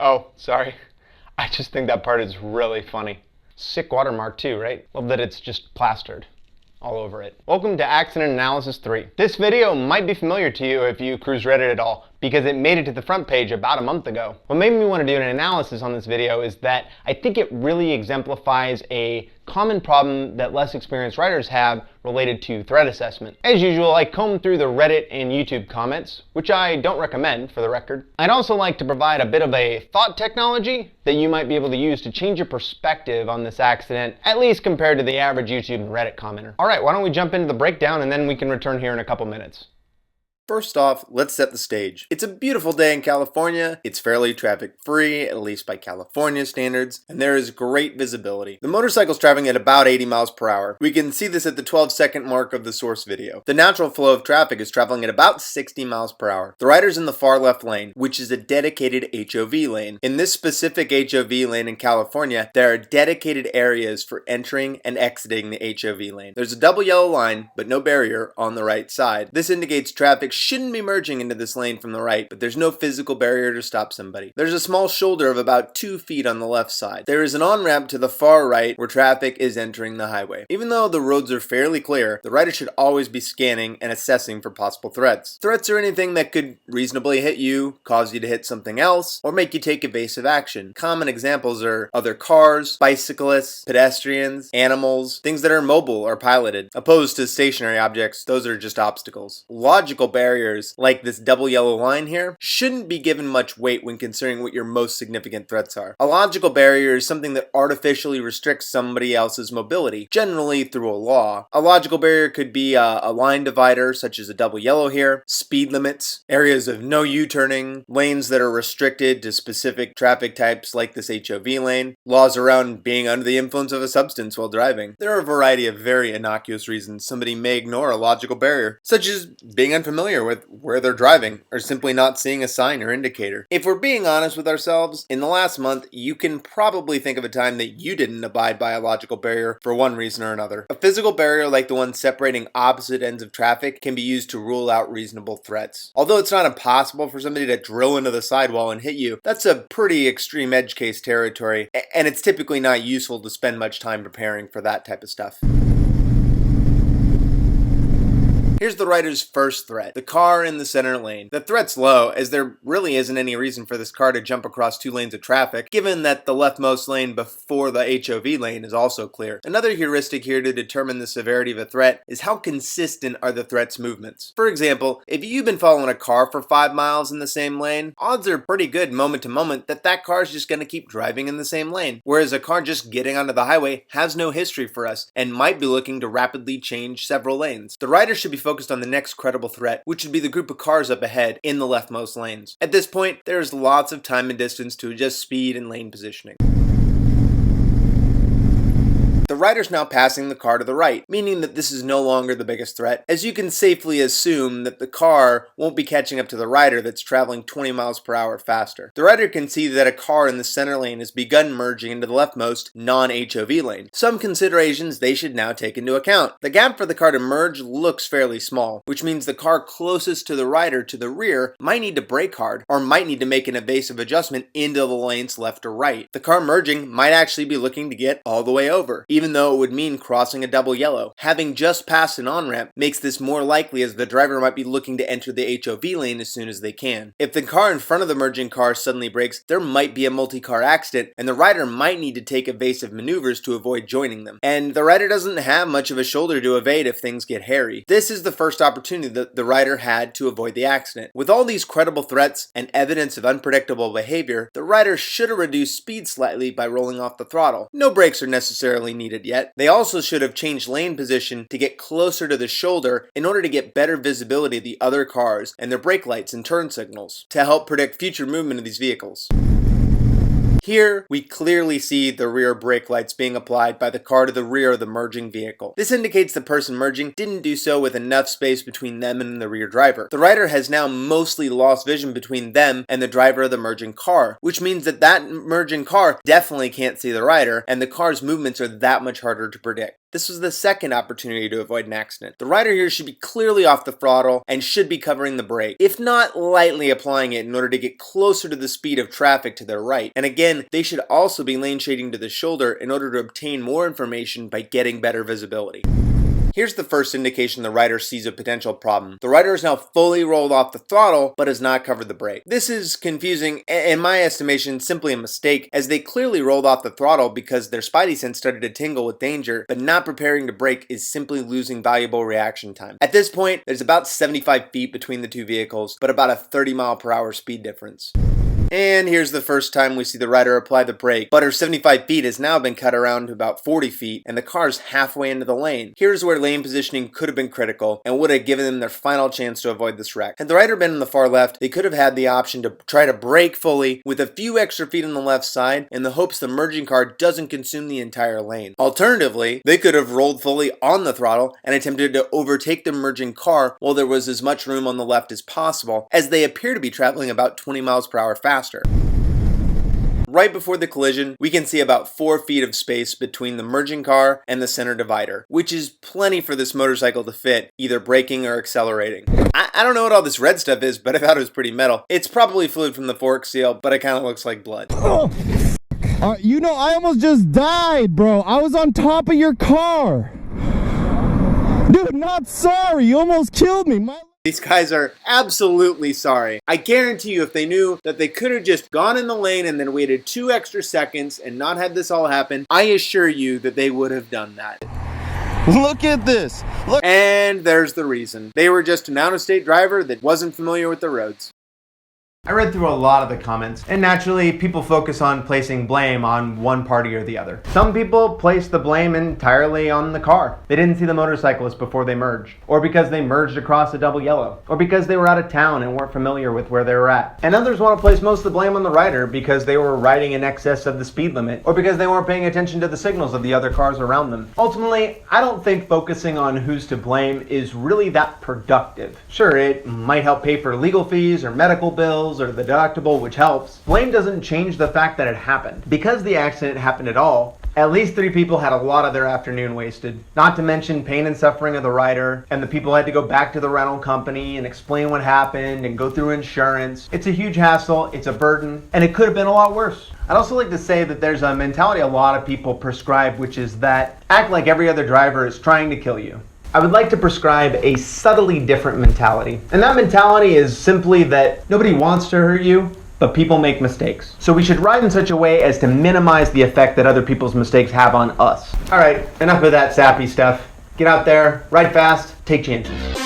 Oh, sorry. I just think that part is really funny. Sick watermark too, right? Love that it's just plastered all over it. Welcome to Accident Analysis 3. This video might be familiar to you if you cruise Reddit at all, because it made it to the front page about a month ago. What made me want to do an analysis on this video is that I think it really exemplifies a common problem that less experienced writers have related to threat assessment. As usual, I combed through the Reddit and YouTube comments, which I don't recommend for the record. I'd also like to provide a bit of a thought technology that you might be able to use to change your perspective on this accident, at least compared to the average YouTube and Reddit commenter. All right, why don't we jump into the breakdown and then we can return here in a couple minutes. First off, let's set the stage. It's a beautiful day in California. It's fairly traffic free, at least by California standards, and there is great visibility. The motorcycle's traveling at about 80 miles per hour. We can see this at the 12-second mark of the source video. The natural flow of traffic is traveling at about 60 miles per hour. The rider's in the far left lane, which is a dedicated HOV lane. In this specific HOV lane in California, there are dedicated areas for entering and exiting the HOV lane. There's a double yellow line, but no barrier on the right side. This indicates traffic shouldn't be merging into this lane from the right, but there's no physical barrier to stop somebody. There's a small shoulder of about 2 feet on the left side. There is an on-ramp to the far right where traffic is entering the highway. Even though the roads are fairly clear, the rider should always be scanning and assessing for possible threats. Threats are anything that could reasonably hit you, cause you to hit something else, or make you take evasive action. Common examples are other cars, bicyclists, pedestrians, animals, things that are mobile or piloted. Opposed to stationary objects, those are just obstacles. Logical barriers, like this double yellow line here, shouldn't be given much weight when considering what your most significant threats are. A logical barrier is something that artificially restricts somebody else's mobility, generally through a law. A logical barrier could be a line divider, such as a double yellow here, speed limits, areas of no U-turning, lanes that are restricted to specific traffic types like this HOV lane, laws around being under the influence of a substance while driving. There are a variety of very innocuous reasons somebody may ignore a logical barrier, such as being unfamiliar with where they're driving, or simply not seeing a sign or indicator. If we're being honest with ourselves, in the last month, you can probably think of a time that you didn't abide by a logical barrier for one reason or another. A physical barrier like the one separating opposite ends of traffic can be used to rule out reasonable threats. Although it's not impossible for somebody to drill into the sidewall and hit you, that's a pretty extreme edge case territory, and it's typically not useful to spend much time preparing for that type of stuff. Here's the rider's first threat, the car in the center lane. The threat's low, as there really isn't any reason for this car to jump across 2 lanes of traffic, given that the leftmost lane before the HOV lane is also clear. Another heuristic here to determine the severity of a threat is how consistent are the threat's movements. For example, if you've been following a car for 5 miles in the same lane, odds are pretty good moment to moment that that car is just going to keep driving in the same lane, whereas a car just getting onto the highway has no history for us and might be looking to rapidly change several lanes. The rider should be focused on the next credible threat, which would be the group of cars up ahead in the leftmost lanes. At this point, there's lots of time and distance to adjust speed and lane positioning. The rider's now passing the car to the right, meaning that this is no longer the biggest threat, as you can safely assume that the car won't be catching up to the rider that's traveling 20 miles per hour faster. The rider can see that a car in the center lane has begun merging into the leftmost non-HOV lane. Some considerations they should now take into account. The gap for the car to merge looks fairly small, which means the car closest to the rider to the rear might need to brake hard, or might need to make an evasive adjustment into the lanes left or right. The car merging might actually be looking to get all the way over, even though it would mean crossing a double yellow. Having just passed an on-ramp makes this more likely, as the driver might be looking to enter the HOV lane as soon as they can. If the car in front of the merging car suddenly brakes, there might be a multi-car accident, and the rider might need to take evasive maneuvers to avoid joining them. And the rider doesn't have much of a shoulder to evade if things get hairy. This is the first opportunity that the rider had to avoid the accident. With all these credible threats and evidence of unpredictable behavior, the rider should have reduced speed slightly by rolling off the throttle. No brakes are necessarily needed yet. They also should have changed lane position to get closer to the shoulder in order to get better visibility of the other cars and their brake lights and turn signals to help predict future movement of these vehicles. Here, we clearly see the rear brake lights being applied by the car to the rear of the merging vehicle. This indicates the person merging didn't do so with enough space between them and the rear driver. The rider has now mostly lost vision between them and the driver of the merging car, which means that that merging car definitely can't see the rider, and the car's movements are that much harder to predict. This was the second opportunity to avoid an accident. The rider here should be clearly off the throttle and should be covering the brake, if not lightly applying it in order to get closer to the speed of traffic to their right. And again, they should also be lane shading to the shoulder in order to obtain more information by getting better visibility. Here's the first indication the rider sees a potential problem. The rider is now fully rolled off the throttle, but has not covered the brake. This is confusing, in my estimation, simply a mistake, as they clearly rolled off the throttle because their spidey sense started to tingle with danger, but not preparing to brake is simply losing valuable reaction time. At this point, there's about 75 feet between the two vehicles, but about a 30-mile-per-hour speed difference. And here's the first time we see the rider apply the brake, but her 75 feet has now been cut around to about 40 feet, and the car's halfway into the lane. Here's where lane positioning could have been critical, and would have given them their final chance to avoid this wreck. Had the rider been in the far left, they could have had the option to try to brake fully with a few extra feet on the left side, in the hopes the merging car doesn't consume the entire lane. Alternatively, they could have rolled fully on the throttle and attempted to overtake the merging car while there was as much room on the left as possible, as they appear to be traveling about 20 miles per hour faster. Right before the collision, we can see about 4 feet of space between the merging car and the center divider, which is plenty for this motorcycle to fit, either braking or accelerating. I don't know what all this red stuff is, but I thought it was pretty metal. It's probably fluid from the fork seal, but it kind of looks like blood. You know, I almost just died, bro. I was on top of your car. Dude, not sorry. You almost killed me. These guys are absolutely sorry. I guarantee you if they knew that they could have just gone in the lane and then waited 2 extra seconds and not had this all happen, I assure you that they would have done that. Look at this. Look. And there's the reason. They were just an out-of-state driver that wasn't familiar with the roads. I read through a lot of the comments, and naturally people focus on placing blame on one party or the other. Some people place the blame entirely on the car. They didn't see the motorcyclist before they merged, or because they merged across a double yellow, or because they were out of town and weren't familiar with where they were at. And others want to place most of the blame on the rider because they were riding in excess of the speed limit, or because they weren't paying attention to the signals of the other cars around them. Ultimately, I don't think focusing on who's to blame is really that productive. Sure, it might help pay for legal fees or medical bills or the deductible, which helps. Blame doesn't change the fact that it happened. Because the accident happened at all, at least 3 people had a lot of their afternoon wasted. Not to mention pain and suffering of the rider, and the people had to go back to the rental company and explain what happened and go through insurance. It's a huge hassle, it's a burden, and it could have been a lot worse. I'd also like to say that there's a mentality a lot of people prescribe, which is that act like every other driver is trying to kill you. I would like to prescribe a subtly different mentality. And that mentality is simply that nobody wants to hurt you, but people make mistakes. So we should ride in such a way as to minimize the effect that other people's mistakes have on us. All right, enough of that sappy stuff. Get out there, ride fast, take chances.